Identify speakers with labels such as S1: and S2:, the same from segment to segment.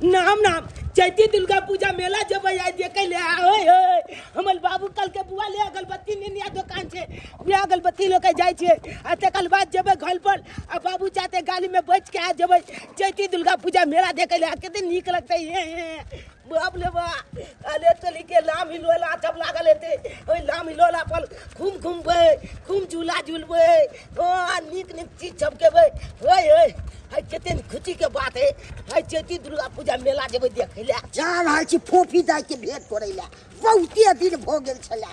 S1: नाम नाम चैती दुर्गा पूजा मेला जब आई देखे ले ओए ओए हमर बाबू कल के बुआ ले अगरबत्ती निनिया दुकान छे वे अगरबत्ती लेके जाय छे आ तकर बाद जब घर पर आ बाबू चाहते गाड़ी में बैठ के आ जब चैती दुर्गा पूजा मेला देखे ले कितने नीक लगते है बाप ले बा अले चली के लाम हिलोला सब लागल हेते ओइ लाम हिलोला पर घूमबे खूब झूला झूलबे ओ नीक नीक चीज छबकेबे ओए ओए हाय कितने खुशी के बात है हाय चैती दुर्गा पूजा मेला जेबै देखे ले
S2: जा रहल छी फोफी दाय के भेंट करे ले बहुते दिन भ गेल छला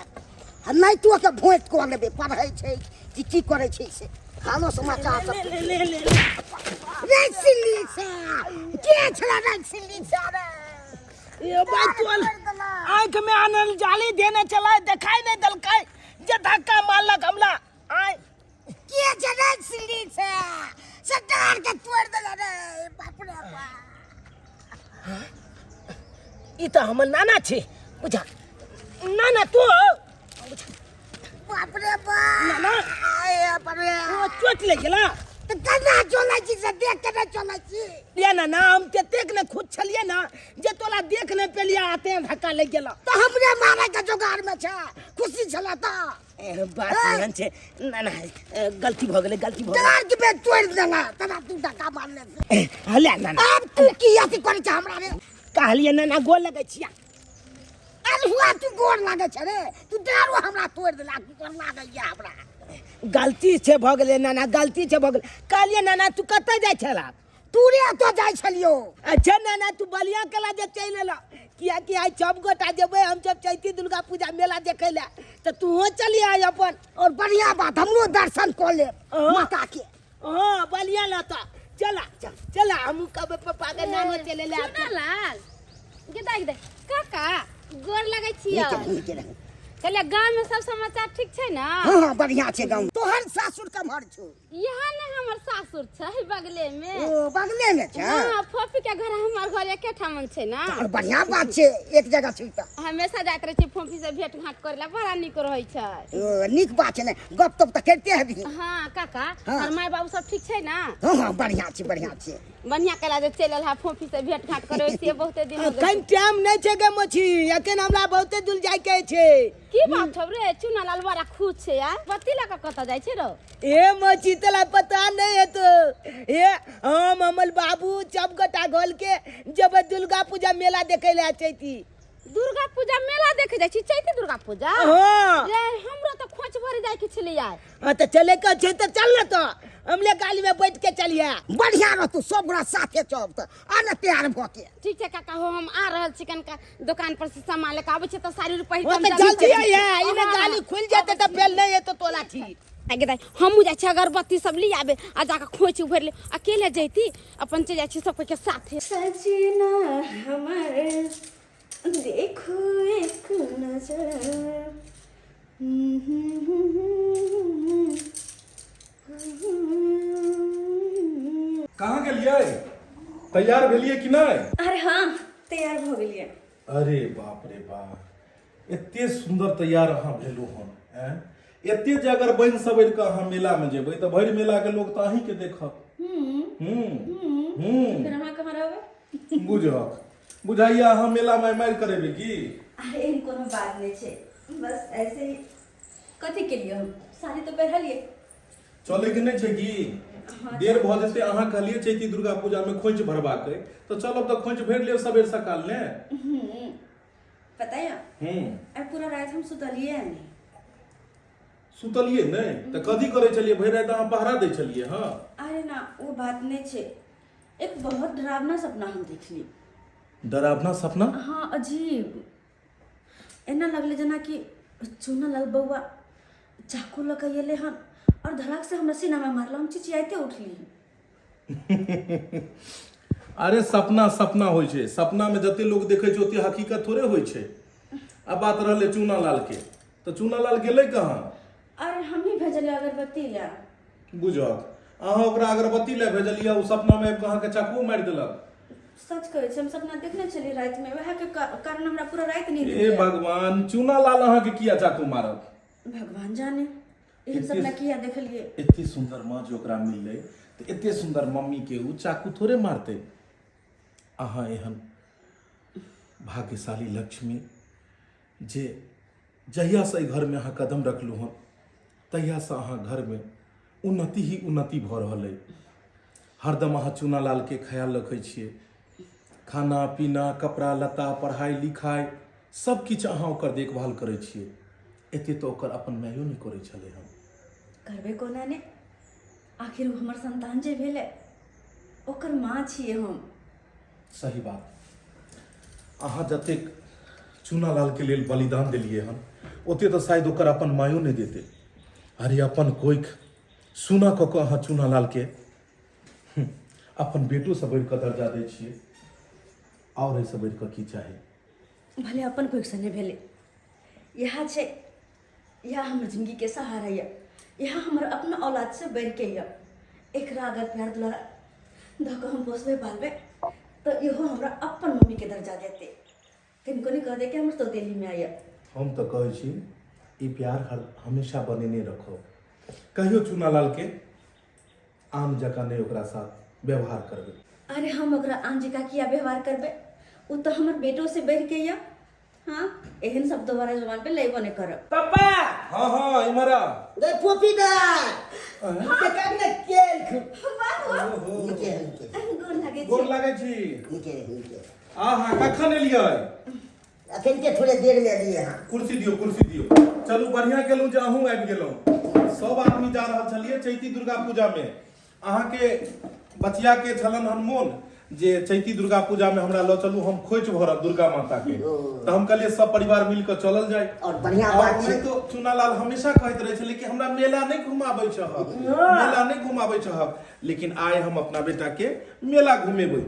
S2: नहीं तो के भेंट कर लेबे पढ़ै छै की करे छै से हालो समाचार सब
S1: ले
S2: रे सिल्ली सा के छला रे सिल्ली सा रे
S1: ये बात तो आंख में आनल जाली देने चला दिखाई नहीं दलकाई जे धक्का मारलक हमला आय
S2: के जने सिल्ली सा सरकार के तोड़ देला रे बाप रे बाप
S1: ई तो हमर नाना छे बुझा नाना तो
S2: बाप रे बाप
S1: नाना
S2: आय बाप रे
S1: ओ चोट ले गेला
S2: तो कना चलै छी से देख के चलै छी
S1: या ना हम तेतेक ने खुद छलिए ना जे तोला देख नहीं पेलिया आते हैं धक्का लग गेला
S2: तो हमरे मारे के जोगार में छै खुशी छला त
S1: बात एहन छे नाना गलती भ गेलै
S2: जोगार के बे तोड़ देला तना तू धक्का मार ले
S1: हले नाना
S2: अब तू की अथी करे छ हमरा रे
S1: कहलिए नाना गोल लगै छिया
S2: अल हुआ तू गोर लागे छ रे तू डारो हमरा तोड़ देला की कर लागे या हमरा
S1: गलती छे भ गेलै नाना गलती छे भ गेलै कहलिए नाना तू कतऽ जाइ छला
S2: तू रे तो जाय छलियो
S1: अच्छा नाना तू बलिया कला जे चल एला किया कि आई सब गोटा जेबै हम सब चैती दुर्गा पूजा मेला देखे ले तो तू हो चली आई अपन
S2: और बढ़िया बात हमरो दर्शन कर ले माता के
S1: हां बलिया लता चला चला हम कब पापा के नाना चले ले
S3: लाल के दे काका गोर लगै छियै कहले गांव में सब समाचार ठीक छै ना
S2: हां बढ़िया छै गांव तोहर सासुर कमहर छौ
S3: यहाँ ने हमर सासुर छै बगले में
S2: ओ बगले में छै
S3: हां फोफी के घर हमर घर एके ठामन छै ना
S2: और बढ़िया बात छै एक जगह छै त
S3: हमेशा जात रहे छी फोफी से भेंट घाट करला बड़ा निक रहै छै
S2: ओ नीक बात छै ने गप तप त करते हेबी
S3: हां काका और माय बाबू सब ठीक छै ना
S2: हां बढ़िया छै
S3: बढ़िया कला जे चलल हा फोफी से भेंट घाट करे से बहुते दिन हो
S1: कम टाइम नहीं छे गे मछी अखन हमरा बहुते दूर जाय के छे
S3: की बात छौ रे चुना लाल बड़ा खुश छै यार बत्ती लगा कत जाय छै रो
S1: ए मछी तला पता नहीं है तो ए हम अमल बाबू सब गोटा गोल के जब दुर्गा पूजा मेला देखे ले चैती
S3: दुर्गा पूजा मेला देखे जाय छी चैती दुर्गा पूजा
S1: हां
S3: रे हमरो तो खोच भर जाय के छले यार
S1: हां तो चले के छै तो चल न तो हमले गाड़ी में बैठ के चलिए
S2: बढ़िया रह तू सब गोरा साथे चल त आने तैयार भ के
S3: ठीक छै काका हो हम आ रहल चिकन का दुकान पर से सामान लेके आबै छै तो सारी रुपया
S1: वो तो जल्दी है इने गाड़ी खुल जाते तो फेल नहीं है तो तोला छी
S3: आगे दाई हमहू जाय छी अगरबत्ती सब ली आबे आ जाके खोच भर ले अकेले जैती अपन चल जाय छी सब के साथे
S4: सजना हमर देखो एक नजर
S5: कहाँ गेलिए तैयार भेलिए कि नहीं
S4: अरे हाँ तैयार हो गेलिए
S5: अरे बाप रे बाप एते सुंदर तैयार अहाँ भेलू हन हैं एते जे अगर बन सबैर के अहाँ मेला में जेबै त भरि मेला के लोग त अहीं के देखत
S4: फिर अहाँ कहाँ रहबै
S5: बुझक बुझाइया अहाँ मेला में मारि करेबै की
S4: अरे एहन कोनो बात नहीं छै बस ऐसे ही कथी के लिए हम साड़ी तो पहनलिए
S5: चले के नहीं छै की देर भ जेते अहाँ कहलिए चैती दुर्गा पूजा में खोंच भरबाक है तो चलब त खोंच भर लेब सबेर सकाल ने
S4: पता है अब पूरा रात हम सुतलिए नहीं
S5: सुतलिए नहीं त कथी करे छलिए भरि रात अहाँ पहरा दै छलिए हां
S4: अरे ना वो बात नहीं छै एक बहुत डरावना सपना हम देखली
S5: डरावना सपना
S4: हाँ अजीब एना लगले जना कि चुना लाल बउआ चाकू लगा एले हन और धड़ाक से हमरा सीना में मारला हम चिचियाते उठली
S5: अरे सपना सपना होय छै सपना में जते लोग देखे छै ओते हकीकत थोड़े होय छै अब बात रहले चूना लाल के तो चूना लाल गेले कहाँ
S4: अरे हम ही भेजले अगरबत्ती ला
S5: बुझक अहाँ ओकरा अगरबत्ती ले भेजलिए उ सपना में कहाँ के चाकू मार देलक
S4: सच कहै छै हम सपना देखने छली रात में वह के कारण हमरा पूरा रात नींद
S5: ए भगवान चूना लाल अहाँ के किया चाकू मारत
S4: भगवान जाने एहन सपना किया देखलिए
S5: इतनी सुंदर माँ जो ओकरा मिलले तो इतने सुंदर मम्मी के उ चाकू थोड़े मारते अहाँ एहन भाग्यशाली लक्ष्मी जे जहियासँ एहि घरमे अहाँ कदम रखलहुँ हँ तहियासँ अहाँ घरमे उन्नति ही उन्नति भऽ रहल अइ। हरदम अहाँ चूना लालके ख्याल रखै छियै, खाना पीना कपड़ा लत्ता पढ़ाइ लिखाइ सब किछु अहाँ ओकर देखभाल करै छियै। एते तऽ ओकर अपन मायो नहि करै छलै हँ।
S4: करबे कोना ने, आखिर वो हमर संतान जे भेलै ओकर माँ छियै हम।
S5: सही बात। अहाँ जतेक चूना लालके लेल बलिदान देलियै हन ओते तऽ शायद ओकर अपन मायो नहि देतै। अरे अपन कोइख सुना कऽ कऽ अहाँ चूना लालके अपन बेटोसँ बढ़ि कऽ दर्जा दै छियै। आओर एहिसँ बढ़ि कऽ की चाही।
S4: भले अपन कोई से नहीं भेले, यह छै, यह हमर जिंदगी के सहारा है, यह हमर अपना औलाद से बढ़ के है। एकरा अगर प्यार दुलारा ध के हम पोसबे पालबे तो इहो हमरा अपन मम्मी के दर्जा देते। किनको नहीं कह दे कि हमर तो दिल्ली में आया।
S5: हम तो कहै छी ई प्यार हमेशा बनेने रखो। कहियो चूना लाल के आम जकाँ नहीं ओकरा साथ व्यवहार करबे।
S4: अरे हम ओकरा आन जका किया व्यवहार करबे, वो तो हमर बेटो से बढ़ के है। हाँ, एहन सब दोबारा जबान पे लेबो नहीं करब।
S1: पापा
S5: हाँ हाँ इमरा
S2: दे पोपी दे
S1: के कागने केल
S2: निके
S4: गोर लागे
S5: गोर
S4: छी।
S5: लागै छी।
S2: निके
S5: आहा कखन एलियै?
S2: अखन के थोड़े देर में एलिए हां।
S5: कुर्सी दियो। चलू बढ़िया केलहुँ जे अहूँ आबि गेलहुँ। सब आदमी जा रहल छलियै चैती दुर्गा पूजा में। अहाँके बचिया के छलन हन मोन जे चैती दुर्गा पूजा में हमरा लऽ चलू, हम खोइच भरब दुर्गा माता के। तो हम कहलिए सब परिवार मिल कर चलल जाए।
S2: और बढ़िया बात छै।
S5: तो चूना लाल हमेशा कहते रहे छले कि हमरा मेला नहीं घुमाबै छहक, मेला नहीं घुमाबै छहक। लेकिन आइ हम अपना बेटा के मेला घुमेबै।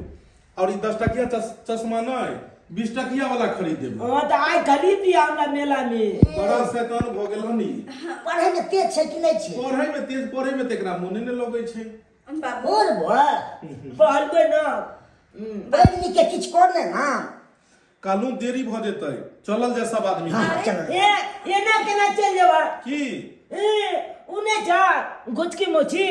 S5: और ई 10 टकिया चश्मा नहीं 20 टकिया वाला खरीद देबै।
S1: हां त आइ खरीद दिया हमरा मेला में।
S5: बड़ा शैतान भ गेल हनी।
S2: पढ़े में तेज छै कि नहीं छै?
S5: पढ़ै में तेज, पढ़ै में तेकरा मोने नहीं लगै छै।
S4: बाबू
S2: बोल बोल
S1: पढ़बे ना।
S2: बड़नी के किछ कर ने ना।
S5: कालू देरी भ जेतै, चलल जाय सब आदमी।
S2: हां चल।
S1: ए ना केना चल जेबा?
S5: की
S1: उने जा गुचकी मोची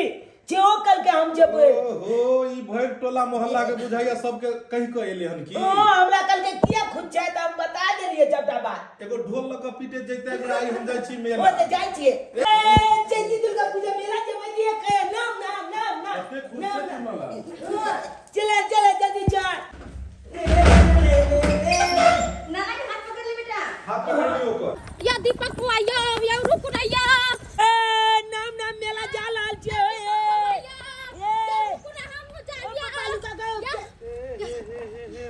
S1: जे ओ कल के हम जेबै।
S5: ओहो ई भरि टोला मोहल्ला के बुझाइया सबके कहि के एले हन की।
S1: ओ हमरा कल के किया खुद छै त हम बता देलिए जबटा बात।
S5: एगो ढोल ल के पीटे जैते कि आई हम जाय छी
S1: ओ
S5: मेला।
S1: त जाय छिए। चैती दुर्गा पूजा मेला जेबै दिए के नाम
S5: कते खुश छै चुनाला।
S1: चले जल्दी चल।
S4: नाना के हाथ पकड़ ले बेटा।
S5: हाथ पकड़ लियो ओकर।
S3: या दीपक बुआ या रुक ना या।
S1: नाम मेला जा लाल छे।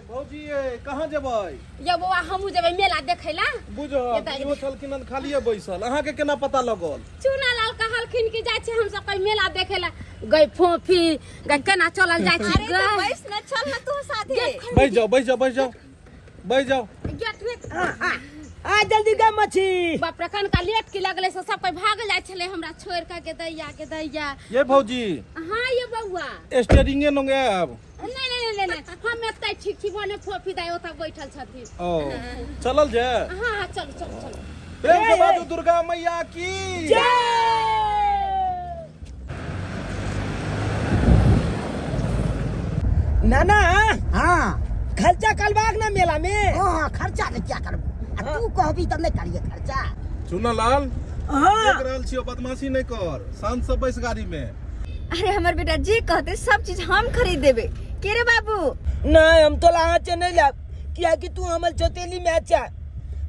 S5: भौजी कहाँ जेबै?
S3: या बुआ हमहू जेबै मेला देखै ला।
S5: बुझो इहो छलखिन हन खालिए बैसल। अहाँ के केना पता लगल?
S3: चूना लाल कहलखिन कि जाय छै हम सब कोई मेला देखे ला। गई फोफी गई केना चलल जाय छै। अरे तो बैस न चल न तू साथे।
S5: बैठ जाओ।
S3: गेट में
S1: आ जल्दी गा मछी।
S3: बाप रे कनका लेट की लगले से सब कोई भाग जाय छले हमरा छोड़ के दैया।
S5: ये भौजी
S3: हां ये बउआ
S5: स्टेरिंगे नंगे अब।
S3: नहीं हम एतै ठीक बने फोफी दाई ओतऽ बैठल छथिन।
S5: ओ चलल जे।
S3: हां चल
S5: प्रेम से बाजू दुर्गा मैया की
S1: जय। नाना
S2: हां
S1: खर्चा कलवाग ना मेला में।
S2: हां खर्चा के क्या करबो? तू कहबी तब नहीं करिए खर्चा।
S5: चुना लाल
S1: हां
S5: देख रहल छियो, बदमाशी नहीं कर। शांत से बैस गाड़ी में।
S4: अरे हमर बेटा जे कहते सब चीज हम खरीद देबे। के रे बाबू?
S1: नहीं हम तो लाहा चे नहीं ला किया कि तू हमल चोतेली में अच्छा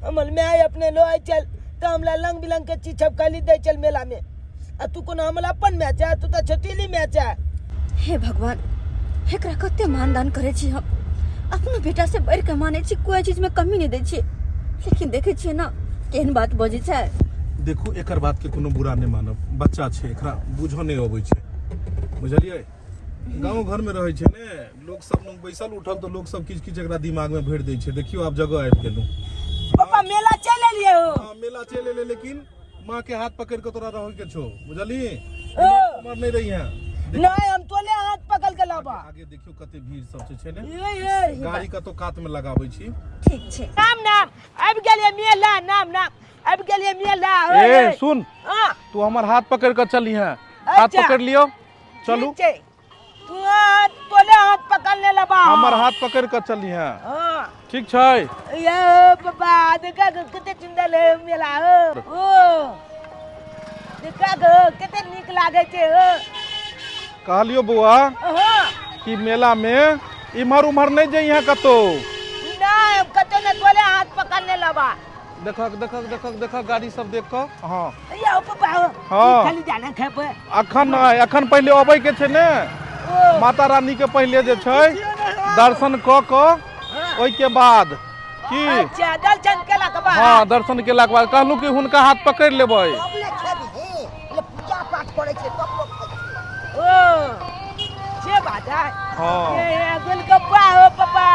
S1: हमल में आए अपने लो आए चल तो हमला लंग बिलंग के चीज छप खाली दे चल मेला में। आ तू को हमल अपन में अच्छा तू तो चोतेली में अच्छा।
S4: हे भगवान, एकरा कते मानदान करे छी हम। अपना बेटा से बढ़ के माने छी, कोई चीज में कमी नहीं दे छी। लेकिन देखे छी ना केहन बात बजे छै।
S5: देखो एकर बात के कोनो बुरा नहीं मानब। बच्चा छै, एकरा बुझो नहीं अबै छै। बुझलिए गांव घर में रहे छै ने लोग सब लोग बैसल उठल तो लोग सब किछ एकरा दिमाग में भर दे छै। देखियो आप जगह आबि गेलू।
S1: पापा मेला चले लिए हो।
S5: हां मेला चले ले, लेकिन मां के हाथ पकड़ के तोरा रह के छो। बुझली उमर नहीं रही है।
S1: नहीं हम तोले हाथ पकड़ के लाबा।
S5: आगे देखियो कते भीड़ सब छै ने।
S1: ये
S5: गाड़ी का तो कात में लगाबै छी।
S4: ठीक छै।
S1: नाम अब गेलिए मेला नाम अब गेलिए मेला।
S5: ए सुन,
S1: हां
S5: तू हमर हाथ पकड़ के चली है। हाथ
S1: अच्छा।
S5: पकड़ लियो, चलू।
S1: ठीक छै। बोले हाथ पकड़ने लबा
S6: हमर हाथ पकड़ कर चली है
S1: हाँ
S6: ठीक छै
S1: ये बाबा देखा कितने सुंदर है मेला हो देखा कितने निक लागे छे हो
S6: कहलियो बउआ
S1: हाँ
S6: कि मेला में इम्हर उम्हर नहीं जइहे कतो
S1: नहीं कतो ने बोले हाथ पकड़ने लबा
S6: देखक गाड़ी सब देख क हां
S1: ये बाबा
S6: हाँ।
S1: खाली जाना खेप
S6: अखन पहले अबै के छै ने माता रानी के पहले जे छै दर्शन क क ओइ के बाद की
S1: अच्छा दर्शन केला के बाद
S6: हां दर्शन केला के बाद कहलू कि हुनका हाथ पकड़ लेबै
S2: सबले खेबी हे ले पूजा पाठ करे छै तब लोग खाइ छै
S1: ओ ये बात है
S6: हाँ।
S1: ये गोलगप्पा हो पापा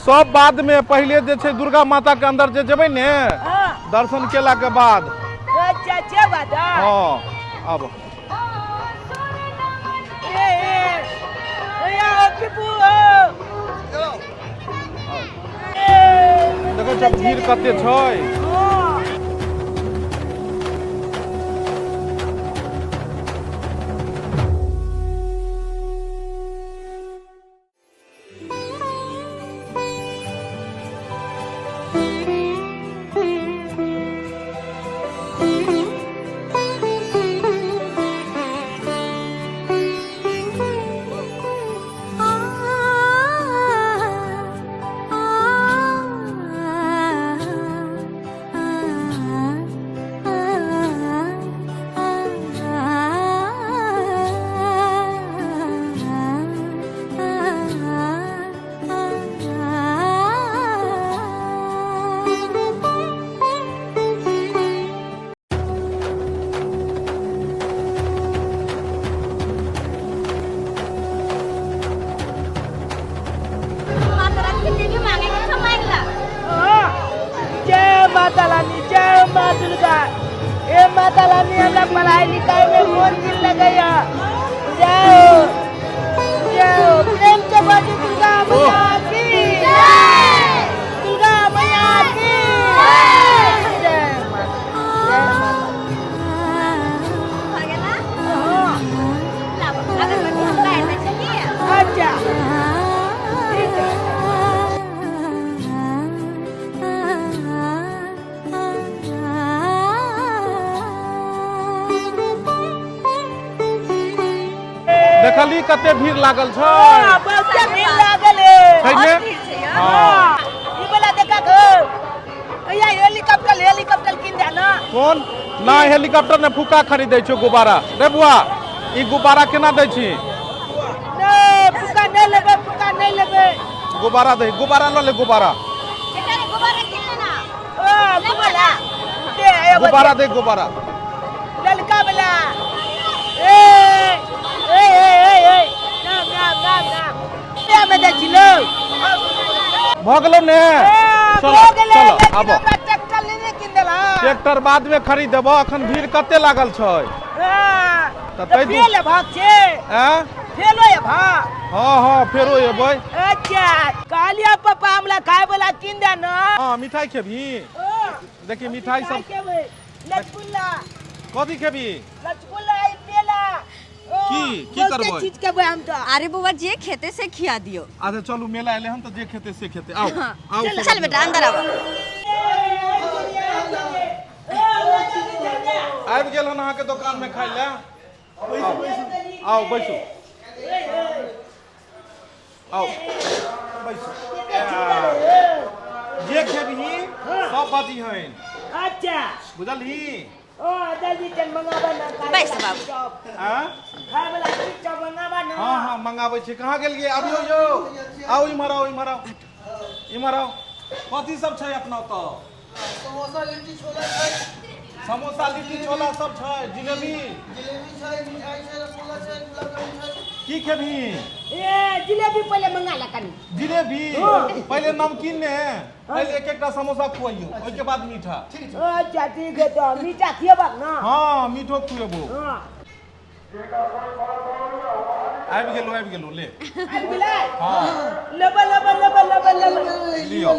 S6: सब बाद में पहले जे छै दुर्गा माता के अंदर जे जेबै ने
S1: हाँ
S6: दर्शन केला के बाद
S1: अच्छा ये बात है
S6: हां अब
S1: ये पिपू
S6: देखो जब भीड़ कते छै
S1: माता रानी जय माँ दुर्गा हे माता रानी हमरा पढ़ाई लिखाई में मन दिल लगैया जय हो प्रेम से बाजी दुर्गा मैया की जय दुर्गा मैया की जय अच्छा ठीक है
S6: देखली कते भीड़ लागल छै
S1: बहुते भीड़ लागल है
S6: छै ने हां
S1: ई वाला देखा गो या हेलीकॉप्टर किन दे ना
S6: कोन ना हेलीकॉप्टर ने फुका खरीदै छै गुब्बारा रे बुआ ई गुब्बारा केना दै छी
S1: नहीं फुका नहीं लगे
S6: गुब्बारा दे गुब्बारा ल ले गुब्बारा गुब्बारा दे गुब्बारा
S1: ललका वाला नाम में दे चिलो
S6: भ गेलो ने चलो चलो आबो
S1: ट्रैक्टर लेने किन देला
S6: ट्रैक्टर बाद में खरीद देबो अखन भीड़ कते लागल छै
S1: तो
S6: तै दू
S1: फेल भाग छे
S6: हैं
S1: फेलो ये भाग
S6: हां फेरो एबै
S1: अच्छा कालिया पापा हमला खाए वाला किन दे ना
S6: हां मिठाई खेबी देखी मिठाई सब
S1: रसगुल्ला
S6: कथी खेबी
S1: रसगुल्ला ई पेला
S6: की करबै
S1: चीज के हम तो
S4: अरे बुआ जे खेते से खिया दियो
S6: अच्छा चलू मेला एले हम तो जे खेते से खेते आओ आओ
S4: चल चल बेटा अंदर आओ
S6: आबि गेल हन अहाँके दुकान में खाइ ले आओ बैसू आओ बैसू जे खेबही सब बाजी हन
S1: अच्छा
S6: बुझलही
S1: ओ जल्दी चल मंगावा ना
S4: बैस बाबू
S6: हां
S1: खाए वाला चीज सब मंगावा ना
S6: हां हां मंगाबै छी कहाँ गेलिए अबियो यो आओ इम्हर आओ कथी सब छै अपना तो समोसा लिट्टी छोला सब छै जिलेबी छै मिठाई छै रसगुल्ला छै गुलाब जामुन छै की खेबही
S1: ए जिलेबी पहले मंगा ला कनी
S6: जिलेबी पहले नमकीन ने पहले एक एकटा समोसा खुआइयो ओइ के बाद मीठा
S1: अच्छा ठीक है तो मीठा खिएबा ना
S6: हां मीठो खुएबो
S1: हां
S6: आबि गेलो ले
S1: आबि गेलै
S6: हां
S1: लब
S6: लियो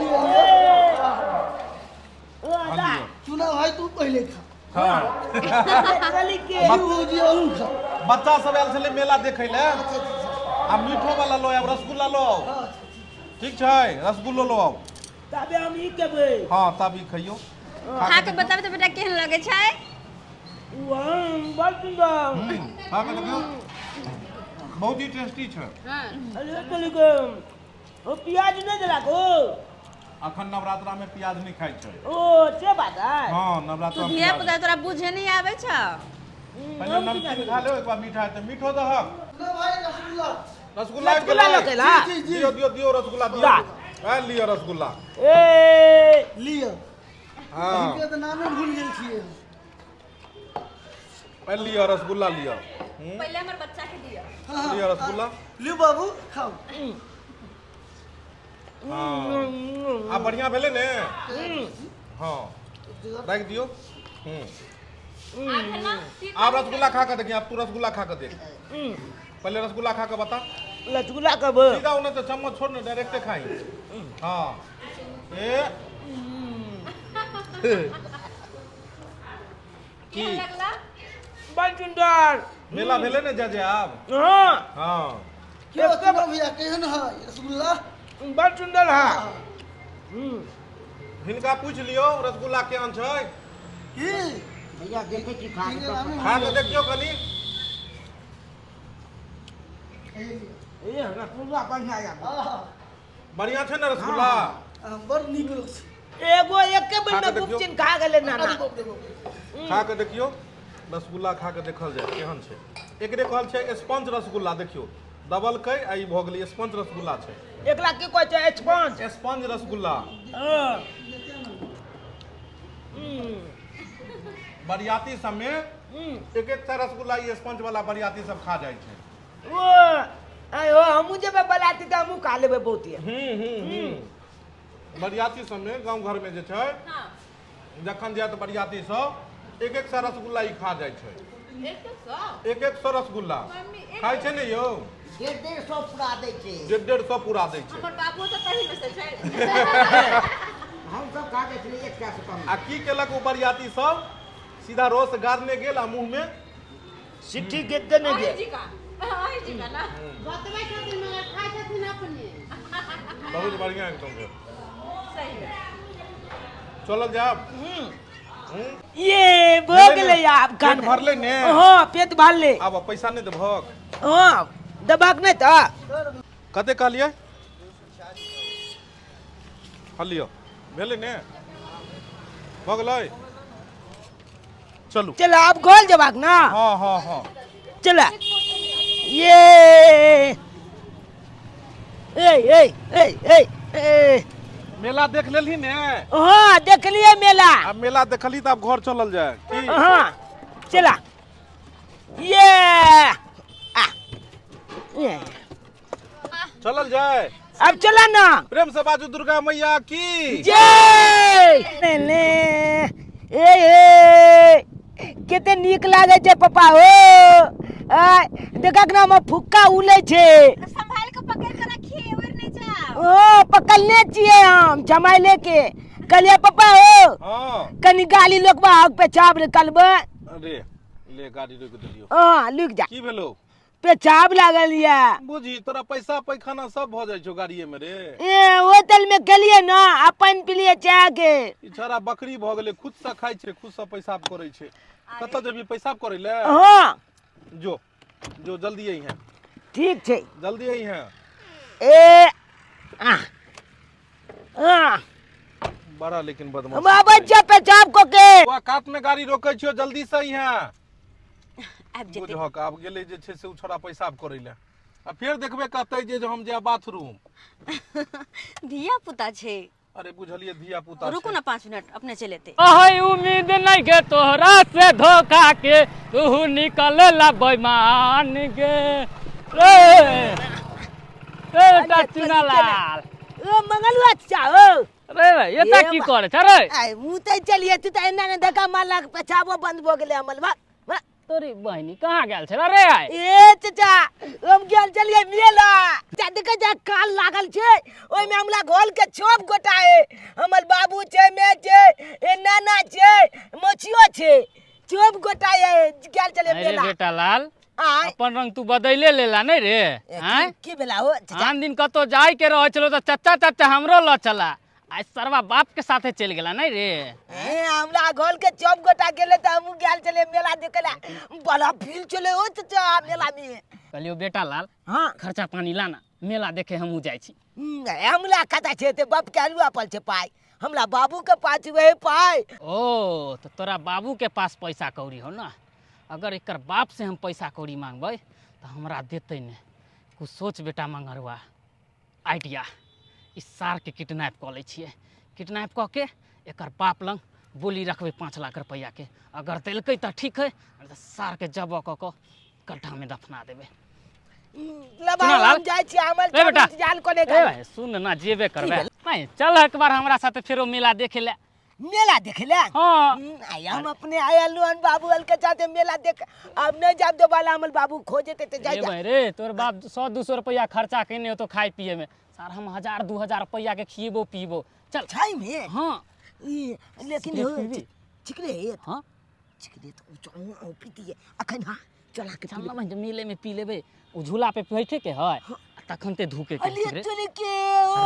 S7: चुनाव है तू पहले खा
S1: चली के
S6: बच्चा सब आयल छलै मेला देखै ले अब मीठो वाला लो अब रसगुल्ला लो ठीक छै रसगुल्लो लो अब
S1: तबे हम ई केबै
S6: हाँ तब ई खइयो
S3: खा के बताबे तो बेटा केहन लगे छै
S1: बड़ सुंदर
S6: खा के देखियो बहुत ही टेस्टी छै
S3: हां
S1: अरे तलिके ओ प्याज नहीं देला को
S6: अखन नवरात्रा में प्याज नहीं खाई छै
S1: ओ से बात है
S6: हाँ नवरात्रा में
S3: धिया
S6: प्याज
S3: पुता तोरा बुझे नहीं आवे छ
S6: पहले नमकीन खा लो एक बार मीठा है तो मीठो दहक
S7: ना भाई रसगुल्ला
S6: रसगुल्ला
S1: रसगुल्ला लकेला
S6: दियो दियो दियो रसगुल्ला दियो
S1: दा।
S6: आ लियो रसगुल्ला
S1: ए
S7: लियो
S6: हाँ
S7: इनके तो नामे भूल गेल छियै
S6: लियो रसगुल्ला लियो
S3: पहले हमर बच्चा के दिया
S6: लियो रसगुल्ला
S7: लियो बाबू खाओ
S6: हाँ आ बढ़िया भेले ने हाँ रख दियो आप रसगुल्ला खा के देखिए आप तू रसगुल्ला खा के देख पहले रसगुल्ला खा के बता
S1: रसगुल्ला कब
S6: सीधा उन्हें तो चम्मच छोड़ ना डायरेक्ट खाई हाँ ए की
S1: बड़ सुंदर
S6: मेला भेले ने जाजे आप
S1: हाँ
S6: हाँ
S7: क्यों सुनो भैया केहन है रसगुल्ला
S1: बड़ सुंदर है
S6: हिनका पूछ लियो रसगुल्ला केहन छै
S7: की
S2: भैया देखे कि खा
S7: इनके नामे
S6: खा के देखियो कनी
S1: ये रसगुल्ला बढ़िया है
S6: बढ़िया छै ना रसगुल्ला
S7: बड़ नीक लोग छै
S1: एगो एके
S6: खा के
S1: बंदा
S6: देखियो।
S1: गुपचिन खा गेले नाना
S7: अरे बाप रे बाप
S6: खा के देखियो रसगुल्ला खा के देखल जाए केहन छै एकरे कहल छै स्पंज रसगुल्ला देखियो दबल कै आ ई भ गेलै स्पंज रसगुल्ला छै
S1: एक लाख के कोई है स्पंज
S6: स्पंज रसगुल्ला
S1: हाँ
S6: बरियाती सब में एक एक टा रसगुल्ला ई स्पंज वाला बरियाती सब खा जाय छै
S1: वो आयो हमू जब बलाती त हमू खा लेबे बहुते
S6: बरियाती सब में गांव घर में जे छै जखन जाय त बरियाती सब एक एक सा रसगुल्ला ई खा जाय छै एक एक सौ रसगुल्ला खाय छै ने यौ
S2: 150 पूरा दै छै
S6: 150 पूरा दै छै
S3: हमर बाबू तो कहीं में से छै
S2: हम सब खा दै छलियै 1 से कम
S6: आ की केलक ओ बरियाती सब सीधा रोस गारने गेल आ मुंह में
S1: सिट्ठी के देने
S3: आई
S1: दे
S3: जी का ना बतबै छथिन मगर खाइ छथिन अपने
S6: बहुत बढ़िया एकदम से
S3: सही है
S6: चलल जाब
S1: ये भोग ले आप
S6: पेट भरले ने
S1: हाँ पेट भर ले
S6: आब पैसा नहीं देबहक
S1: हाँ दबाक नहीं था
S6: कते कहलिए लियो भेले ने भ गेलै चलू
S1: चलो आप गोल जबाक ना
S6: हाँ हाँ हाँ
S1: चला ये ए ए ए ए ए
S6: मेला देख लेली ने
S1: हाँ देख लिए मेला
S6: अब मेला देखली तो अब घर चलल जाए की
S1: हाँ चला ये आ ये
S6: चलल जाए
S1: अब चला ना
S6: प्रेम से बाजू दुर्गा मैया की
S1: जय ले ए केते नीक लागे छै पापा हो देखा के नाम फुक्का उले छै
S3: संभाल के पकड़ के रखिए और नहीं जाओ
S1: ओ पकड़ने छिए हम जमाइले के कहलिए पापा हो
S6: हाँ
S1: कनी गाली लोक बाग पेचाब निकलबे
S6: अरे ले गाड़ी रोक दिलियो
S1: हां लिख जा
S6: की भेलो
S1: पेचाब लागल ये
S6: बुझी तोरा पैसा पैखाना सब भ जाय छौ गाड़िए में रे
S1: ए होटल में गेलिए ना अपन पिलिए चाह के
S6: ई छोरा बकरी भ गेलै खुद से खाय छै खुद से पेशाब करे छै कतऽ जेबी पेशाब करे ले
S1: हां
S6: जो जो जल्दी आई है
S1: ठीक छै
S6: जल्दी आई है
S1: ए आ आ
S6: बड़ा लेकिन बदमाश
S1: हम आबै छै पेचाब को के
S6: वो कात में गाड़ी रोकै छियो जल्दी से आई है
S3: अब जेते
S6: बुझहक आब गेलै जे छै से उ छोरा पेशाब करे ले आ फेर देखबे कहतै जे हम जाय बाथरूम
S3: धिया पुता छै
S6: अरे बुझलिए धिया पुता
S3: रुको ना 5 मिनट अपने चले थे
S8: अहै उम्मीद नहीं के तोहरा से धोखा के तू निकल ला बेईमान गे रे टचना लाल
S1: ओ मंगलवा चाहो
S8: रे ये ता की करे छ रे
S1: आई मुते चलिए तू त एना ने धक्का मारला पेचाबो बंद भ गेले हमल बा
S8: तोरी बहनी कहाँ गेल छ रे आय
S1: ए चाचा हम गेल चलिए मेला देखे जा काल लागल छै ओइ में हमला घोल के छोप गोटाए हमर बाबू छै मैं छै ए नाना छै मोचियो छै छोप गोटाए गेल चले
S8: अरे
S1: मेला
S8: बेटा लाल
S2: आय
S8: अपन रंग तू बदले लेला नहीं रे हैं
S2: की बेला हो चाचा
S8: आन दिन कतो जाय के रह चलो तो चाचा चाचा हमरो ल चला आज सरवा बाप के साथे चल गेला नहीं रे
S1: ए हमरा घर के चौक गोटा गेले त हम गेल चले मेला देखेला बड़ा भीड़ चले हो चाचा मेला में
S8: कहलियो बेटा लाल
S1: हां
S8: खर्चा पानी लाना मेला देखे हमू जाय छी
S1: हमरा खाता छे ते बाप के अलुआ पल छे पाई हमरा बाबू के पास वही पाई
S8: ओ तो तोरा बाबू के पास पैसा कौड़ी हो ना अगर एकर बाप से हम पैसा कौड़ी मांगबै तो हमरा देते ने कुछ सोच बेटा मंगरवा आइडिया इस सार के किडनैप कऽ लै छियै किडनैप कऽ के एकर बाप लंग बोली रखबै 5 लाख रुपया के अगर देलकै तऽ ठीक है सार के जब कऽ के गड्ढा में दफना देबै
S1: लबा हम जाय छी हमर
S8: ए बेटा
S1: जाल कोने
S8: ए सुन ना जेबे करबे नहीं चल एक बार हमरा साथे फेरो मेला देखे ले
S1: मेला देखेला
S8: हाँ
S1: हम अपने आयलु अन बाबू अल के साथे मेला देख अब नहीं जाब दो वाला हमर बाबू खोजे ते जाय
S8: ए भाई रे तोर बाप 100-200 रुपया खर्चा केने हो तो खाई पिए में सार हम 1000-2000 रुपया के खिएबो पीबो चल
S1: छाई में
S8: हां
S1: लेकिन हो चिकरे
S8: हां
S1: चिकरे तो चौ पीती अखन हां चला के
S8: चल ना मेले में पी लेबे उ झूला पे बैठे के है तखन ते धुके के
S1: अली चले के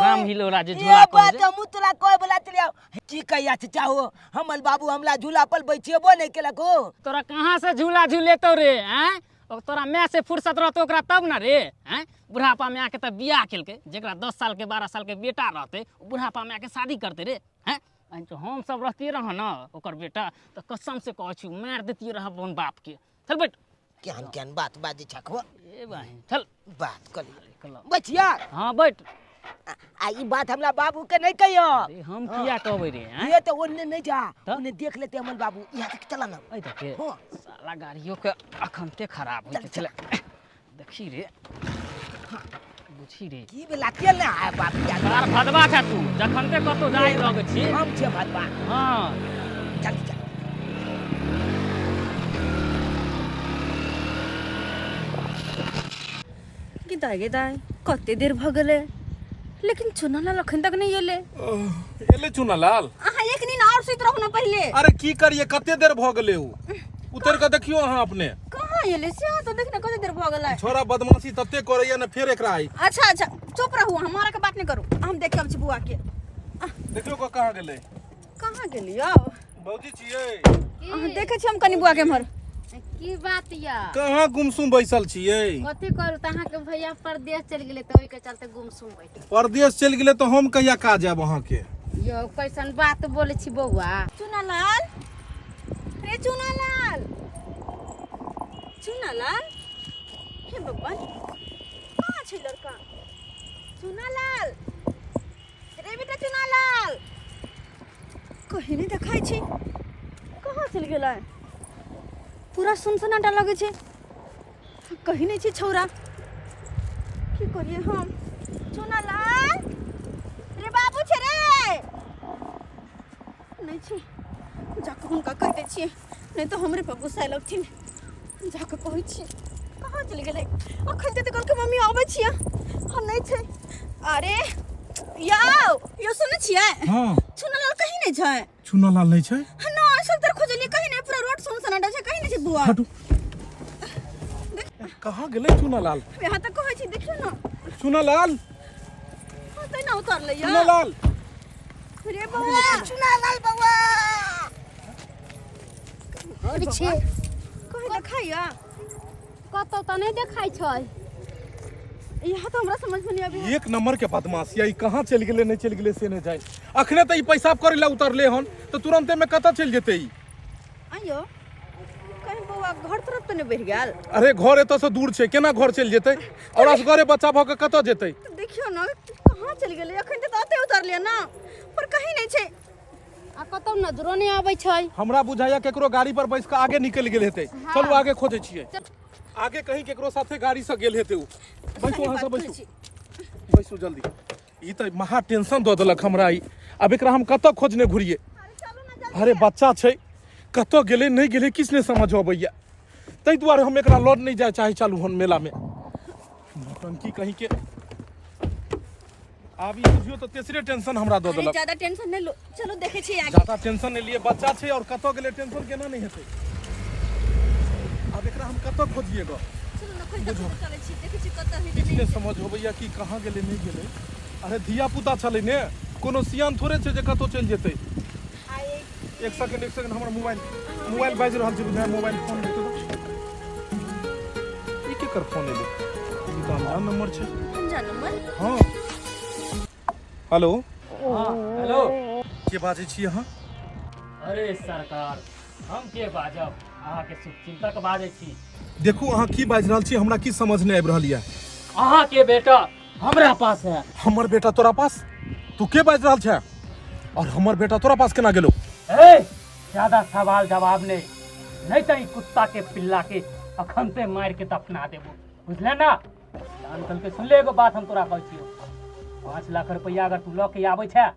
S8: राम हिलोरा जे झूला पर
S1: बात मुतरा कोई बोला चलिया की कहिया से चाहो हमल बाबू हमला झूला पर बैठेबो नहीं केलक हो
S8: तोरा कहां से झूला झूलेतो रे हैं और तोरा मैं से फुर्सत रहतो ओकरा तब ना रे हैं बुढ़ापा में आके त बियाह केलके जेकरा 10 साल के 12 साल के बेटा रहते बुढ़ापा में आके शादी करते रे हैं तो हम सब रहती रह ना ओकर बेटा तो कसम से कहै छी मार देती रह अपन बाप के चल बैठ
S1: केहन बात बाजी छखो
S8: ए बहन चल
S1: बात कर बचिया
S8: हां बैठ
S1: आ ई बात हमरा बाबू के नहीं कहियो
S8: अरे हम किया कहबै रे हैं
S1: ये तो ओन्ने नहीं जा ओन्ने देख लेते हमर बाबू यहाँ तक चला ना
S8: ए देखे
S1: हां
S8: साला गाड़ियों के अखनते खराब होय चले देखी रे बुझी रे
S1: की बेला तेल ना आय बाप या
S8: तार भदवा खा तू जखनते कतो जाय लगे छी
S1: हम छे भदवा
S8: हां
S1: चल चल
S3: गिदाई कते देर भ गेले लेकिन चुनाला लखन तक नहीं एले
S6: एले चुनालाल
S3: अहाँ एक दिन और सुत रहू ना पहले
S6: अरे की करिए कते देर भ गेले उ उतर के देखियो अहाँ अपने
S3: कहां एले से तो देखना कते देर भ गेले
S6: छोरा बदमाशी तते करैया न फेर एकरा आई
S3: अच्छा अच्छा चुप रहू हमारा के बात नहीं करू हम देख के अब बुआ के
S6: देखियो को कहां गेले
S3: कहां गेलियो
S6: बौजी छियै
S3: अहाँ देखे छी हम कनी बुआ के हमर
S9: की बात या
S6: कहां गुमसुम बैसल छियै
S9: कथी करू त अहाँ के भैया परदेश चल गेले त ओइ के चलते गुमसुम बैठ
S6: परदेश चल गेले तो हम कहिया का जाब अहाँ के
S9: यो कैसन बात बोले छी बौआ
S3: चुनालाल रे चुनालाल चुनालाल हे भगवान कहाँ छै लड़का चुनालाल रे बेटा चुनालाल कहीं नहीं देखाई छी कहाँ चल गेला पूरा सुनसनाटा लगे छे कहीं नहीं छे छौरा की करिए हम चुनालाल रे बाबू छे रे नहीं छे जाके हुनका कह दे छिए नहीं तो हमरे पर गुस्सा लगथिन जाके कहै छी कहाँ चल गेलै अखन ते कल के मम्मी आबै छिए हम नहीं छे अरे यो सुनै छिए
S6: हां
S3: चुनालाल कहीं नहीं छै
S6: चुनालाल नहीं छै
S3: ना सब तर खोजली कहीं नहीं पूरा रोड सुनसनाटा छै कहीं नहीं छै बुआ
S6: हटू कहां गेले चुनालाल
S3: यहाँ तक कहै छी देखियो ना
S6: चुनालाल
S3: हां तै ना उतर ले
S6: चुनालाल
S3: रे बउआ
S2: चुनालाल बउआ
S3: अरे छे कहीं देखाइया
S9: कतौ त नहीं देखाई छै
S3: यहाँ तो हमरा समझ में नहीं आबी
S6: एक नंबर के बदमाश या ई कहां चल गेले नहीं चल गेले से नहीं जाय अखने त ई पेशाब करे ला उतरले हन तो तुरंते में कता चल जेते ई
S3: आइयो कहीं बउआ घर तरफ तो नहीं बढ़ गेल
S6: अरे घर एत से दूर छै केना घर चल जेते और असगरे बच्चा भ के कता जेते
S3: तो देखियो ना कहाँ चल गेलै अखन त आते उतरलिए ना पर कहीं नहीं छै
S9: आ कतौ नजरो नहीं आबै छै
S6: हमरा बुझाया केकरो गाड़ी पर बैस के आगे निकल गेल हेते चलू आगे खोजे छियै आगे कहीं केकरो साथे गाड़ी से गेल हेते उ बैसो वहां से बैसो जल्दी ई त महा टेंशन द देलक हमरा ई अब एकरा हम कत खोजने घुरिए अरे बच्चा छै कत गेले नहीं गेले किसने समझ अबैया तै दुआरे हम एकरा लौट नहीं जाय चाहे चालू हन मेला में टंकी कहीं के आब ई बुझियो तो तेसरे टेंशन हमरा द देलक
S3: ज्यादा टेंशन नहीं लो चलो देखे छी आगे
S6: ज्यादा टेंशन नहीं लिए बच्चा छै और कत गेले टेंशन केना नहीं हेतै अब एकरा हम कत खोजिएगा
S3: सुन न खोज देख चलै छी देखै छी कत हेतै
S6: किछ
S3: नहीं
S6: नहीं समझ होबैया कि कहाँ गेले नहीं गेले। अरे धिया पुता चले ने, कोनो सियान थोड़े छे जे कतो चल जेतै। एक सेकंड हमर मोबाइल बाजि रहल छै, बुझाय मोबाइल फोन लेते ई केकर फोन एले? ई तो अनजान नंबर छै।
S3: अनजान नंबर?
S6: हाँ हेलो
S8: हेलो।
S6: के बाजै छी अहाँ?
S8: अरे सरकार, हम के बाजब? अहाँके शुभचिंतक बाजै छी।
S6: देखू अहाँ की बाजि रहल छी, हमरा की समझ नहीं आबि रहल यऽ।
S8: अहाँके बेटा हमरा पास है।
S6: हमर बेटा तोरा पास? तू के बाजि रहल छै? और हमर बेटा तोरा पास केना गेलो?
S8: ए, ज्यादा सवाल जवाब नहीं तो ई कुत्ता के पिल्ला के अखन से मार के दफना देबो, बुझले ना? अंकल के सुन ले, एगो बात हम तोरा कहै छियो, 5 लाख रुपया अगर तू लऽ के आबै छै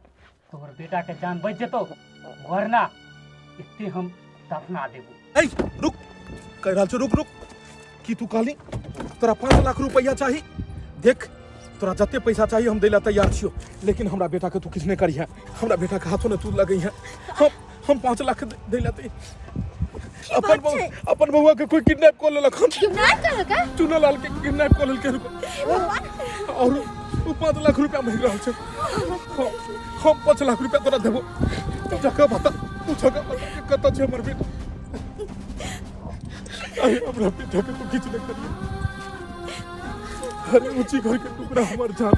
S8: तोहर बेटा के जान बच जेतो, वरना इतने हम दफना देबो।
S6: ए रुक, कह रहल छौ रुक। की तू कहली तोरा 5 लाख रुपया चाहिए? देख तोरा जते पैसा चाहिए हम दैला तैयार छियो, लेकिन हमरा बेटा के तू किछ नहीं करिहे। हमरा बेटा के हाथों ने तू लगई है। हम 5 लाख दैला तै अपन बउआ के कोई किडनैप कर लेलक।
S3: किडनैप कर का?
S6: चुना लाल के किडनैप कर लेलकै और उ 5 लाख रुपया मांग रहल छै। हम 5 लाख रुपया तोरा देबो। तू जगह बता के कत छै हमर बेटा? अरे हमरा बेटा के तू किछ नहीं करिए। अरे ऊंची घर के टुकड़ा हमर जान,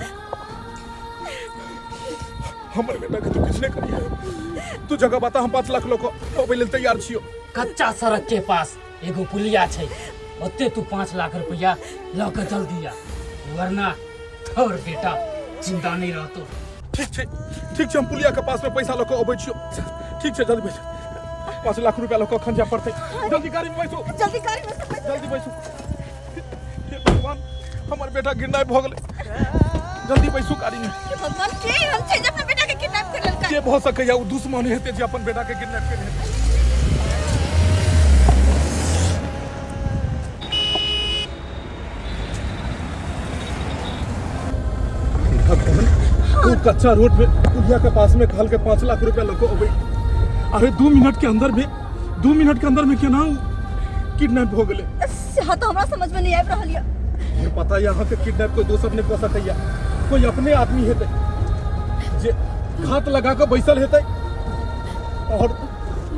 S6: हमर बेटा के तू किछ नहीं करिए। तू जगह बता, हम 5 लाख लोग अबै लेल तैयार छियो।
S8: कच्चा सड़क के पास एगो पुलिया छै, ओते तू 5 लाख रुपया लऽ के जल्दी आ, वरना तोर बेटा जिंदा नहीं रहतो।
S6: ठीक छै हम पुलिया के पास में पैसा लऽ के अबै छियो। ठीक छै जल्दी बैठ। 5 लाख रुपया लऽ के अखन जाय पड़तै। जल्दी गाड़ी में बैठो,
S3: जल्दी गाड़ी में से
S6: जल्दी बैठो। हे भगवान, हमर बेटा किडनैप भ गेलै। जल्दी बैठो गाड़ी में।
S3: भगवान के हम छै जे अपना बेटा के किडनैप कर लेलकै?
S6: के भ सकैया? उ दुश्मन हेतै जे अपन बेटा के किडनैप केने हेतै। भगवान, तू कच्चा रोड में पुलिया के पास में खाल के 5 लाख रुपया लको अबै। अरे 2 मिनट के अंदर में केना किडनैप हो गेलै?
S3: हाँ तो हमरा समझ में नहीं आबि रहल य।
S6: और पता है यहाँ के किडनैप कोई दोसर नहीं कर सकैया, कोई अपने आदमी हेतै जे घात लगा के बैसल हेतै और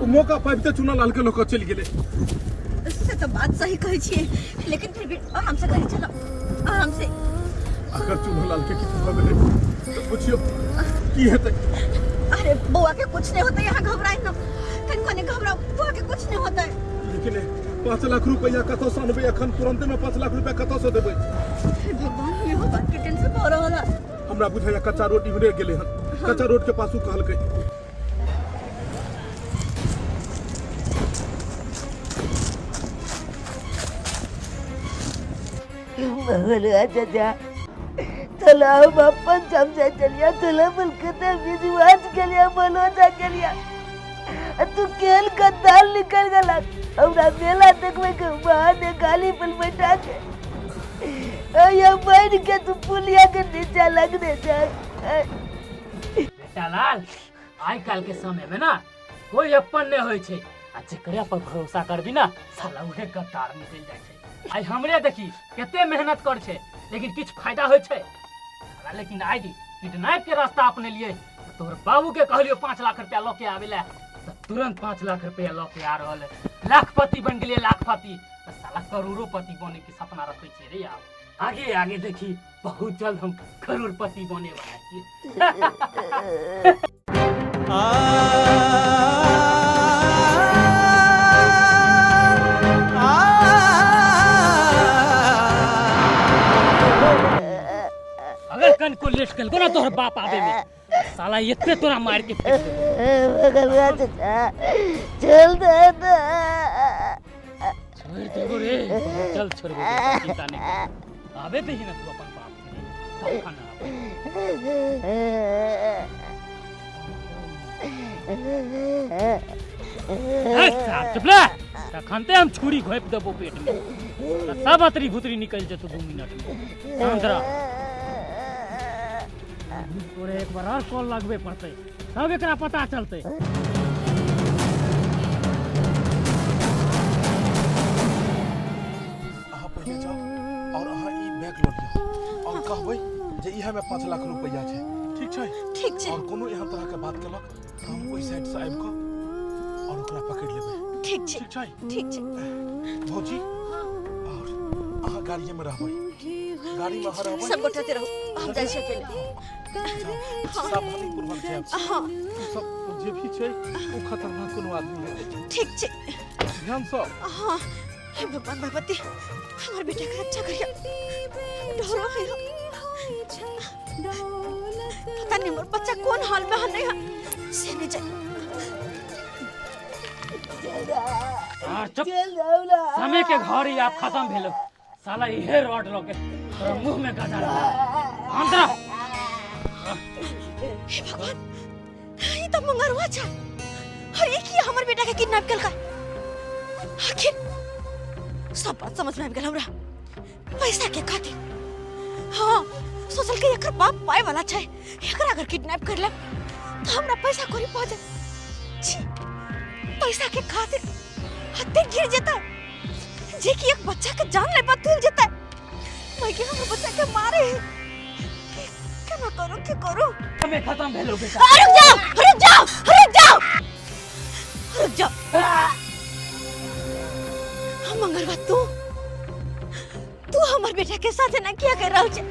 S6: मौका पाबिते चुना लाल के लोग चल गेलै।
S3: से तो बात सही कहै छियै, लेकिन फिर भी हमसे गाड़ी चलो आराम से।
S6: अगर चुना लाल के किछु भ गेलै तो पूछियो की हेतै?
S3: अरे बउआ के कुछ नहीं होता, यहाँ घबराई न, कनी घबराओ, बउआ के कुछ नहीं होता।
S6: लेकिन 5 लाख रुपया कतौ से अनबै? अखन तुरंते में 5 लाख रुपया कतौ से देबै?
S3: भगवान, ये बात के टेंशन हो रहल है।
S6: हमरा बुझाइया कच्चा रोड इमरे गेलै हन। कच्चा रोड के पासू कहलकै।
S2: भगवान चाचा, चला हम अपन समझा चलिया, तुला मुल्कता विश्वास कलिया, मनोजा कलिया। तू केल का दाल निकल गला, हमरा मेला देखबे के बहाने गाली पर बैठा के या बैठ के तू पुलिया के नीचे लगने जा।
S8: बेटा लाल, आइ काल के समय में ना कोई अपन नहीं होय छै, आ जेकरा पर भरोसा करबी ना साला उहे गद्दार निकल जाय छै। आई हमरे देखी केते मेहनत कर छै, लेकिन किछ फायदा होय छै? लेकिन आई किडनैप के रास्ता अपने लिए तोहर बाबू के कहलियो 5 लाख रुपया लऽ के आवे ला, तो तुरंत 5 लाख रुपया लऽ के आ रहल है। लाखपति बन गेलिए, लाखपति। तो साला करोड़ोपति बने के सपना रखे छिए रे यार। आगे आगे देखी, बहुत जल्द हम करोड़पति बने वाला छिए। अगर कन को लेट कल को ना तोहर बाप आवे में, साला इतने तोरा मार के फेंक देबो।
S2: चल दे
S8: छोड़ देबो रे, चल छोड़बो, चिंता नहीं। आवे दे ही ना तू अपन बाप के खाना। चुपला, तखनते हम छुरी घोप देबो पेट में, सब अतरी भुतरी निकल जेतो 2 मिनट में। शांत रह। तोरे एक बार और कॉल लगबे पड़ते, तब एकरा पता चलते।
S6: आप पहले जाओ। जे इहे में 5 लाख रुपया छै ठीक छै
S3: ठीक छै
S6: और कोनो एहन तरह के बात केलक त हम ओइ साइड से आबि क और ओकरा पकड़ लेबै
S3: ठीक छै
S6: ठीक छै
S3: ठीक छै
S6: भौजी और अहाँ गाड़िए में रहबै गाड़ी में रहबै
S3: सब गोटे रहो हम जाइ छी अकेले
S6: सावधानी पूर्वक जायब
S3: हाँ
S6: सब जे भी छै ओ खतरनाक कोनो आदमी है
S3: ठीक छै
S6: ध्यान से
S3: हाँ हे भगवान भगवती हमारे बेटे का अच्छा करिए डरो है पता नहीं मोर बच्चा कौन हाल में है नहीं है से नहीं जाए
S8: और चुप समय के घर ही आप खत्म भेलो साला इहे रॉड लोगे तोरा मुंह में गजा लगा अंदर
S3: हे भगवान ये तो मंगरवा था और एक ही हमारे बेटा के किडनैप कर आखिर सब बात समझ में आ गया हमरा पैसा के खातिर हाँ सोचल के एकर बाप पाए वाला छै एकर अगर किडनैप कर ले तो हमरा पैसा कोरी पा जाए छी पैसा के खातिर हत्ते गिर जेता जे कि एक बच्चा के जान ले बतूल जेता मैं के हमर बच्चा के मारे क्या करो
S8: समय खत्म भेलो बेटा
S3: रुक जाओ मंगलवा तू हमारे बेटा के साथ ना किया कर रहा है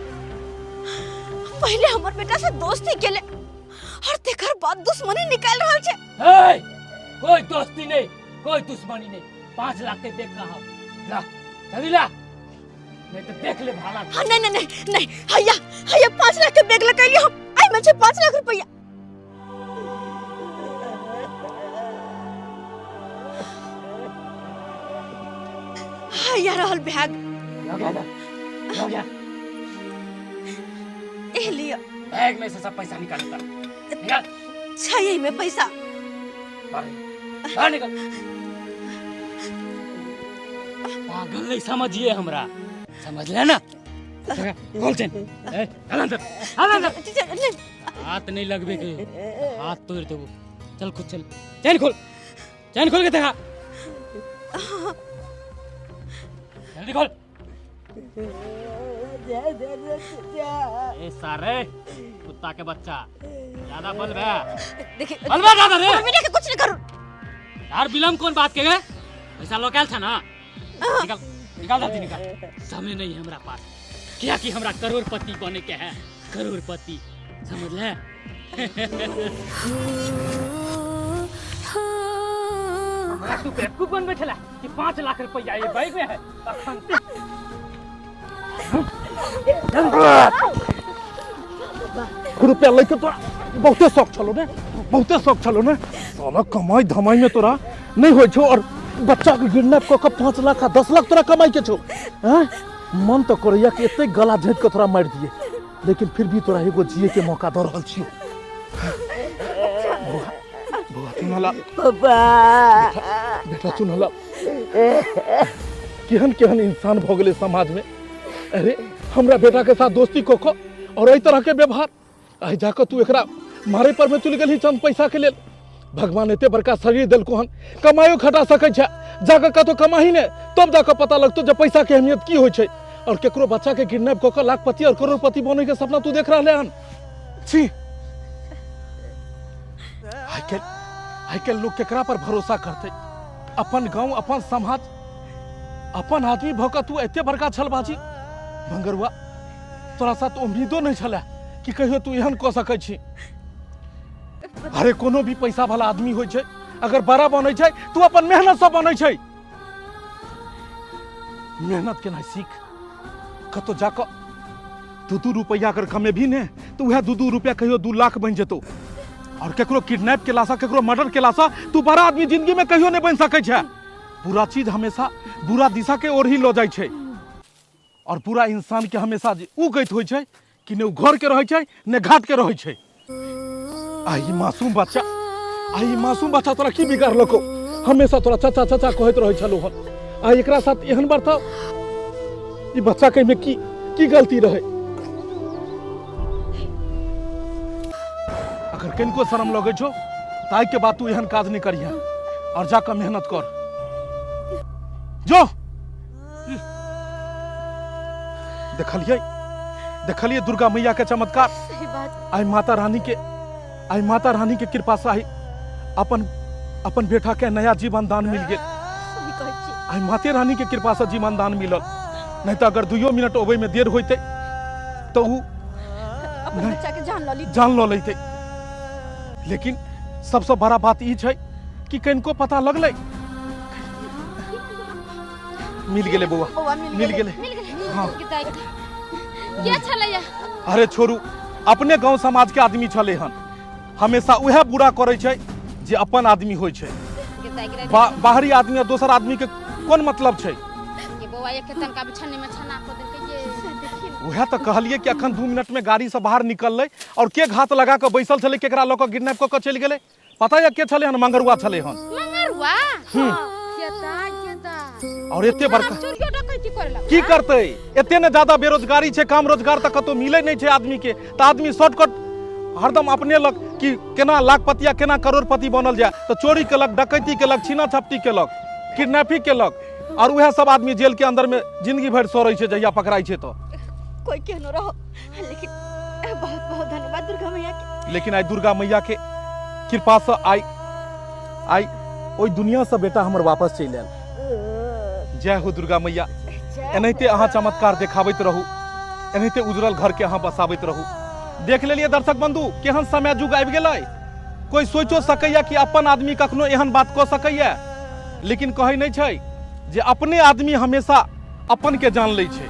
S3: पहले हमारे बेटा से दोस्ती के ले और तेकर बाद दुश्मनी निकाल रहा है
S8: कोई दोस्ती नहीं कोई दुश्मनी नहीं 5 लाख के देख कहा ला जल्दी ला नहीं तो देख ले भाला
S3: हाँ नहीं हैया 5 लाख के बैग लगा लियो आई में 5 लाख रुपया हैया रहल बैग
S8: हो गया
S3: ए लियो
S8: बैग में से सब पैसा निकाल
S3: छई में पैसा
S8: बाहर निकल पागल नहीं समझिए हमरा समझ ले ना खोल चैन अंदर हाथ नहीं लगबे के हाथ तोड़ देबो चल खुद चल चैन खोल के देखा जल्दी खोल ए सारे कुत्ता के बच्चा ज्यादा बल बे
S3: देखिए
S8: बलवा ज्यादा रे
S3: बेटा के कुछ नहीं करो
S8: यार विलम्ब कौन बात के गए पैसा लोकल था ना निकाल जल्दी निकाल समय नहीं है हमरा पास क्या कि हमरा करोड़पति बने के है करोड़पति समझ ले तू बेवकूफ बन बैठला कि 5 लाख रुपया ये बैग में है
S6: रुपया लेके तोरा बहुते शौक छलो ने साला कमाई धमाई में तोरा नहीं होय छो और बच्चा के किडनैप क के 5 लाख 10 लाख तोरा कमाई के छो हैं मन तो करैया कि एते गला झेट के तोरा मार दिए लेकिन फिर भी तोरा एगो जिए के मौका द रहल छियो बुआ सुनला बेटा सुनला केहन इंसान भ गेले समाज में अरे हमरा बेटा के साथ दोस्ती को और एहि तरह के व्यवहार आई जाकर तू एकरा मारे पर में चल गेल चंद पैसा के लेल भगवान एते बड़का शरीर देलको हन कमायो खटा सकै छै जाकर कतो कमाही ने तब जाकर पता लगतो जे पैसा के अहमियत की होय छै और केकरो बच्चा के किडनैप क के लाखपति और करोड़पति बने के सपना तू देख रहले हन छी आई के लोग केकरा पर भरोसा करते अपन गांव अपन समाज अपन आदमी भक तू एते बड़का छलबाजी भंगरुआ तोरा साथ उम्मीदो नहीं छला कि कहियो तू एहन क सकै छी अरे कोनो भी पैसा वाला आदमी होय छै अगर बड़ा बनै छै तू अपन मेहनत से बनै छै मेहनत के नहीं सीख कतो जाकर 2 रुपया अगर कमे भी ने तो वह 2 रुपया कहियो 2 लाख बन जेतो और केकरो किडनैप के लासा केकरो मर्डर के लासा तू बड़ा आदमी जिंदगी में कहियो नहीं बन सकै छै बुरा चीज हमेशा बुरा दिशा के ओर ही लो जाय छै और पूरा इंसान के हमेशा उ गइत होय छै कि ने घर के रहै छै ने घाट के रहै छै आई मासूम बच्चा तोरा की बिगाड़ लको हमेशा तोरा चाचा चाचा कहैत रहै छलो हन आ एकरा साथ एहन बार था ई बच्चा के में की गलती रहे अगर किनको शर्म लगे छो ताई के बात तू एहन काज नहीं करिया और जाकर मेहनत कर जो देखलिए देखलिए दुर्गा मैया के चमत्कार।
S9: सही बात।
S6: आई माता रानी के कृपा से आई अपन बेटा के नया जीवन दान मिल गए।
S9: सही कहै छी।
S6: आई माते रानी के कृपा से जीवन दान मिलल, नहीं तो अगर 2 मिनट अबै में देर होते तो ऊ
S9: अपन बच्चा के
S6: जान लो लेते। लेकिन सबसे बड़ा बात ई छै कि कनको पता लगले, मिल गेले बौआ, मिल गेले। हाँ।
S9: क्या छलैया?
S6: अरे छोरू, अपने गांव समाज के आदमी छले हन, हमेशा उहे बुरा करे छै जे अपन आदमी होय छै। बाहरी आदमी और दोसर आदमी के कोन मतलब छै?
S9: ये बौआ एक तनका बिछने में छना को देलकै ये देखिन।
S6: उहे तो कहलिए कि अखन 2 मिनट में गाड़ी से बाहर निकलले और के घात लगा के बैसल छले, केकरा ल के किडनैप क के चल गेले पता या के छले हन? मंगरुआ छले हन।
S9: मंगरुआ?
S6: और एते बड़का
S9: चोरियो डकैती करला
S6: की करते? एते ने ज्यादा बेरोजगारी छै, काम रोजगार तक कतो मिले नहीं छै आदमी के, तो आदमी शॉर्टकट हरदम अपने लग कि केना लाखपति या केना करोड़पति बनल जाए, तो चोरी केलक, डकैती केलक, छीना झपटी केलक, किडनैपिंग केलक, और वह सब आदमी जेल के अंदर में जिंदगी भर सोरै छै जहिया पकड़ाई छै तो।
S3: कोई केहनो रहो, लेकिन बहुत बहुत धन्यवाद दुर्गा मैया के।
S6: लेकिन आई दुर्गा मैया के कृपा से आई ओई दुनिया से बेटा हमर वापस चलि आयल। जय हो दुर्गा मैया। एनाहिते अहाँ चमत्कार देखाबैत रहू, एनाहिते उजरल घर के अहाँ बसाबैत रहू। देख लेलिए दर्शक बंधु केहन समय जुग आबि गेलै। कोई सोचो सकैया कि अपन आदमी कखनो एहन बात कऽ सकैया, लेकिन कहै नहीं छै जे अपने आदमी हमेशा अपन के जान लै छै,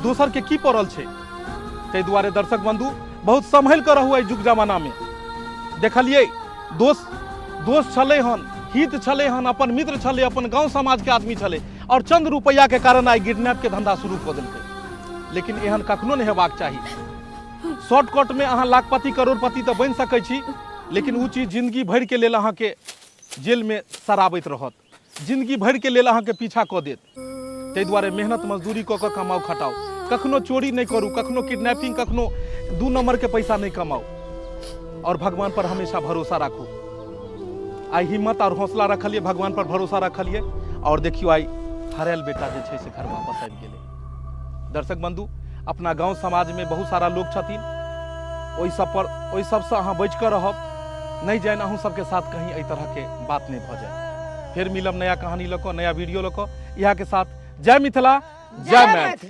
S6: दोसर के की पड़ल छै। ताहि दुआरे दर्शक बंधु बहुत संभल कर रहू एहि जुग जमाना में। देखलिए दोस्त छले हन, हित छले हन, अपन मित्र छले, अपन गांव समाज के आदमी छले, और चंद रुपया के कारण आई किडनैप के धंधा शुरू कऽ देलकै। लेकिन एहन कखनो नहीं हेबाक चाही। शॉर्टकट में अहाँ लाखपति करोड़पति तो बन सकै छी, लेकिन उ चीज जिंदगी भर के लेल अहाँ के जेल में सराबैत रहत, जिंदगी भर के लेल अहाँ के पीछा कऽ देत। ताहि दुआरे मेहनत मजदूरी कऽ के कमाओ खटाओ, कखनो चोरी नहीं करू, कखनो किडनैपिंग, कखनो 2 नंबर के पैसा नहीं कमाओ, और भगवान पर हमेशा भरोसा राखू। आई हिम्मत और हौसला रखलिए, भगवान पर भरोसा रखलिए, और देखियो आई हरायल बेटा जे छै से घर वापस आबि गेलै। दर्शक बंधु अपना गांव समाज में बहुत सारा लोग छथिन, ओहि सबसे अहाँ बचि कऽ रहब, नहीं जान अहूँ सबके साथ कहीं एहि तरह के बात नहीं भऽ जाए। फिर मिलब नया कहानी लऽ कऽ, नया वीडियो लऽ कऽ। यहाँ के साथ जय मिथिला, जय मैथिली।